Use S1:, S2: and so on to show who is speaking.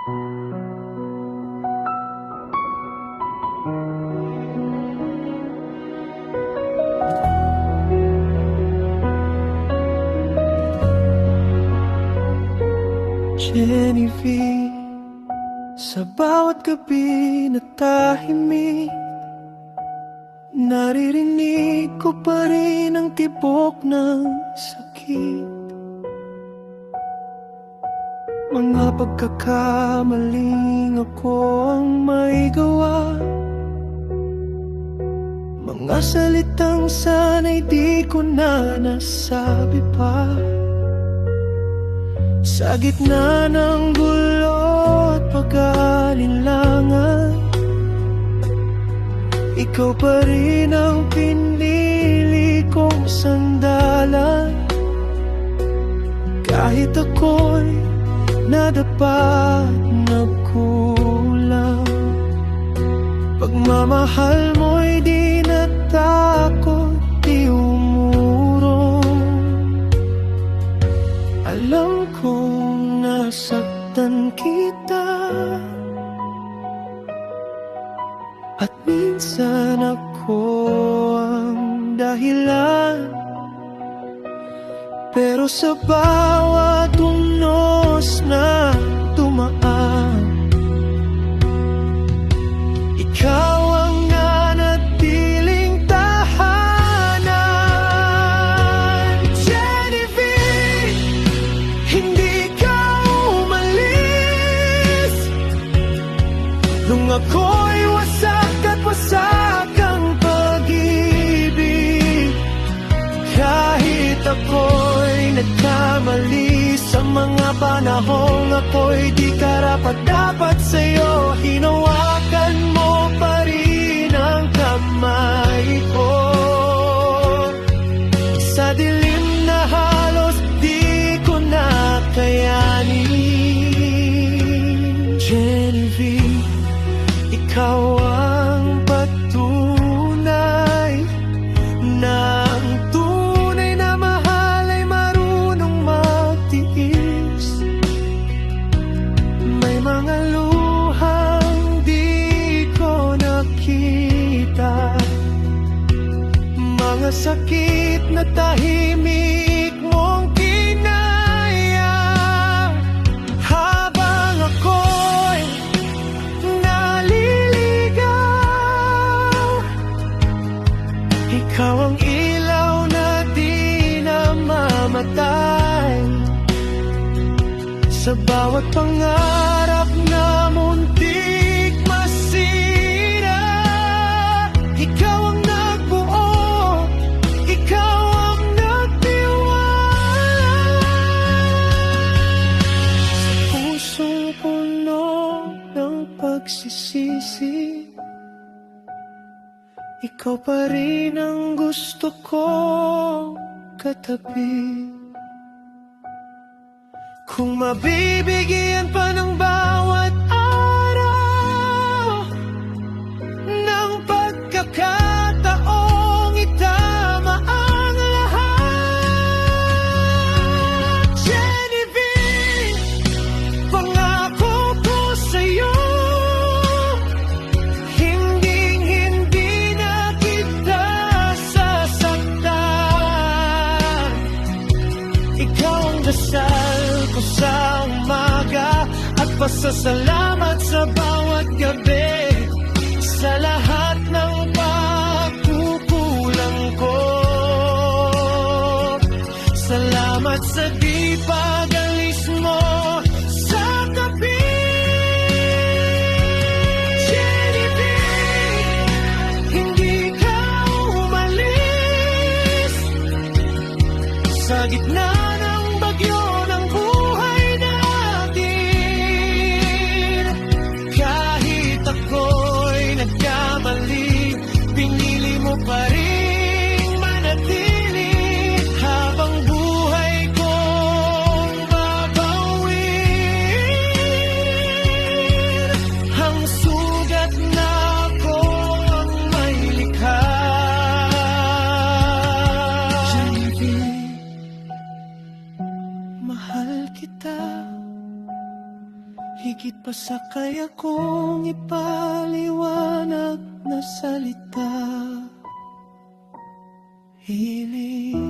S1: Genevieve, sa bawat gabi na tahimik, naririnig ko pa rin ang tibok ng sakit. Mga pagkakamaling ako ang may gawa, mga salitang sana'y di ko na nasabi pa. Sa gitna ng gulo at pag-aalinlangan, ikaw pa rin ang pinili kong sandalan. Kahit ako'y nadapa at nagkulang, pagmamahal mo'y di natakot, di umurong. Alam kong nasaktan kita, at minsan ako ang dahilan. Pero sa bawat unos na tumaan, ikaw ang nanatiling tahanan. Genevieve, hindi ka umalis nung ako'y wasak at wasak ang pag-ibig. Kahit ako'y nagkamali sa mga panahong ako'y di karapat-dapat sa'yo, hinawakan mo pa rin ang kamay ko. Sa dilim na halos di ko na kayanin. Genevieve, ikaw ang patunay na ang tunay na mahal ay marunong magtiis. May mga luhang di ko nakita, mga sakit na tahimik mong kinaya. Habang ako'y naliligaw, ikaw ang ilaw na di namamatay. Sa bawat pangarap na muntik masira, ikaw ang nagbuo, ikaw ang nagtiwala. Sa pusong puno ng pagsisisi, ikaw pa rin ang gusto ko katabi. Kung mabibigyan pa ng bawat araw ng pagkakataong itama ang lahat. Genevieve, pangako ko sa'yo, hinding-hindi na kita sasaktan. Ikaw ang dasal ko sa umaga at pasasalamat sa bawat gabi, sa lahat ng pagkukulang ko. Salamat sa di pag-alis mo sa tabi. Genevieve, hindi ka umalis sa gitna ng bagyo ng buhay natin. Kahit ako'y nagkamali, Higit pa sa kaya kong ipaliwanag na salita. Hiling